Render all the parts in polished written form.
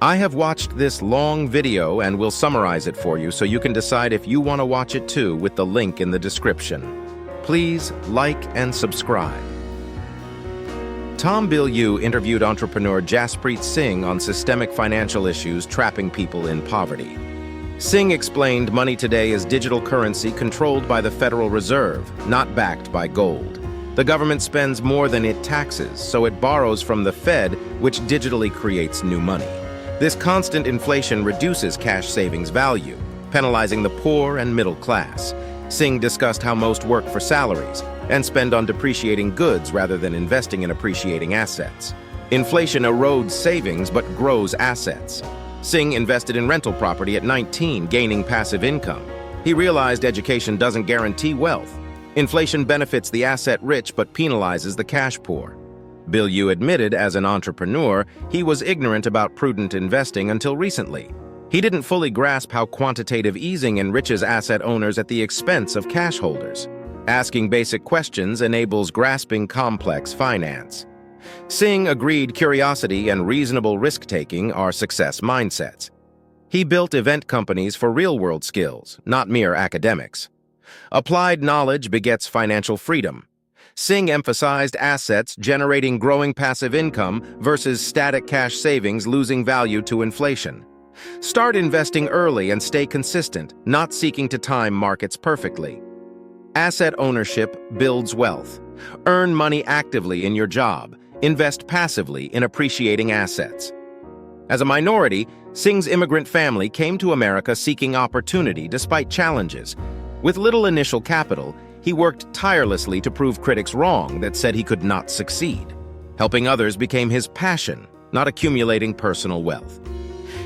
I have watched this long video and will summarize it for you so you can decide if you want to watch it too with the link in the description. Please like and subscribe. Bilyeu interviewed entrepreneur Jaspreet Singh on systemic financial issues trapping people in poverty. Singh explained money today is digital currency controlled by the Federal Reserve, not backed by gold. The government spends more than it taxes, so it borrows from the Fed, which digitally creates new money. This constant inflation reduces cash savings value, penalizing the poor and middle class. Singh discussed how most work for salaries and spend on depreciating goods rather than investing in appreciating assets. Inflation erodes savings but grows assets. Singh invested in rental property at 19, gaining passive income. He realized education doesn't guarantee wealth. Inflation benefits the asset-rich but penalizes the cash-poor. Bilyeu admitted as an entrepreneur he was ignorant about prudent investing until recently. He didn't fully grasp how quantitative easing enriches asset owners at the expense of cash holders. Asking basic questions enables grasping complex finance. Singh agreed curiosity and reasonable risk-taking are success mindsets. He built event companies for real-world skills, not mere academics. Applied knowledge begets financial freedom. Singh emphasized assets generating growing passive income versus static cash savings losing value to inflation. Start investing early and stay consistent, not seeking to time markets perfectly. Asset ownership builds wealth. Earn money actively in your job. Invest passively in appreciating assets. As a minority, Singh's immigrant family came to America seeking opportunity despite challenges. With little initial capital, he worked tirelessly to prove critics wrong that said he could not succeed. Helping others became his passion, not accumulating personal wealth.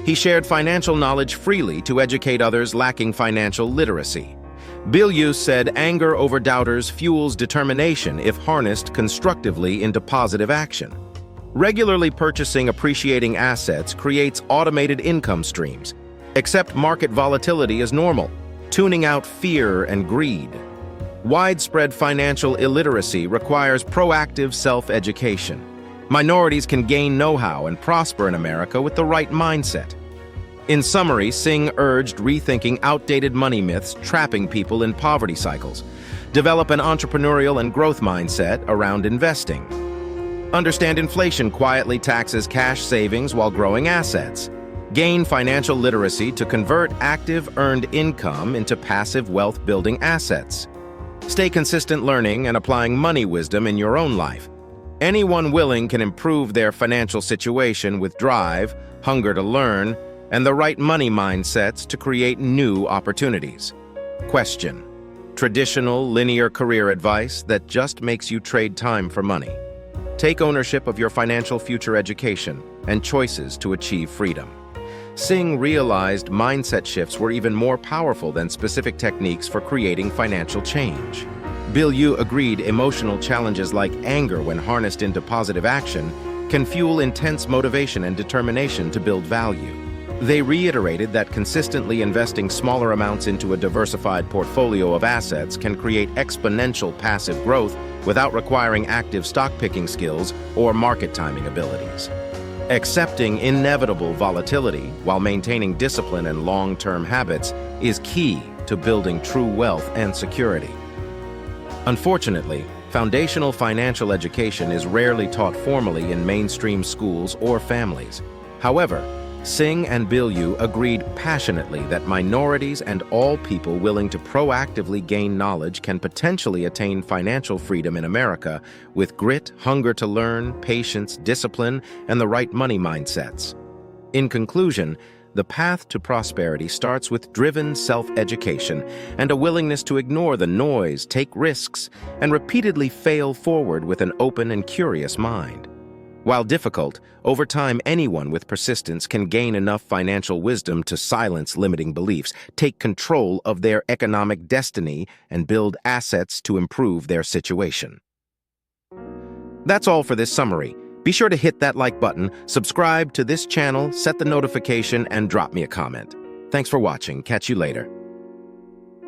He shared financial knowledge freely to educate others lacking financial literacy. Bilyeu said anger over doubters fuels determination if harnessed constructively into positive action. Regularly purchasing appreciating assets creates automated income streams. Accept market volatility as normal, tuning out fear and greed. Widespread financial illiteracy requires proactive self-education. Minorities can gain know-how and prosper in America with the right mindset. In summary, Singh urged rethinking outdated money myths trapping people in poverty cycles. Develop an entrepreneurial and growth mindset around investing. Understand inflation quietly taxes cash savings while growing assets. Gain financial literacy to convert active earned income into passive wealth-building assets. Stay consistent learning and applying money wisdom in your own life. Anyone willing can improve their financial situation with drive, hunger to learn, and the right money mindsets to create new opportunities. Question: traditional linear career advice that just makes you trade time for money. Take ownership of your financial future education and choices to achieve freedom. Singh realized mindset shifts were even more powerful than specific techniques for creating financial change. Bilyeu agreed emotional challenges like anger, when harnessed into positive action, can fuel intense motivation and determination to build value. They reiterated that consistently investing smaller amounts into a diversified portfolio of assets can create exponential passive growth without requiring active stock-picking skills or market timing abilities. Accepting inevitable volatility while maintaining discipline and long-term habits is key to building true wealth and security. Unfortunately, foundational financial education is rarely taught formally in mainstream schools or families. However, Singh and Bilyeu agreed passionately that minorities and all people willing to proactively gain knowledge can potentially attain financial freedom in America with grit, hunger to learn, patience, discipline, and the right money mindsets. In conclusion, the path to prosperity starts with driven self-education and a willingness to ignore the noise, take risks, and repeatedly fail forward with an open and curious mind. While difficult, over time anyone with persistence can gain enough financial wisdom to silence limiting beliefs, take control of their economic destiny, and build assets to improve their situation. That's all for this summary. Be sure to hit that like button, subscribe to this channel, set the notification, and drop me a comment. Thanks for watching. Catch you later.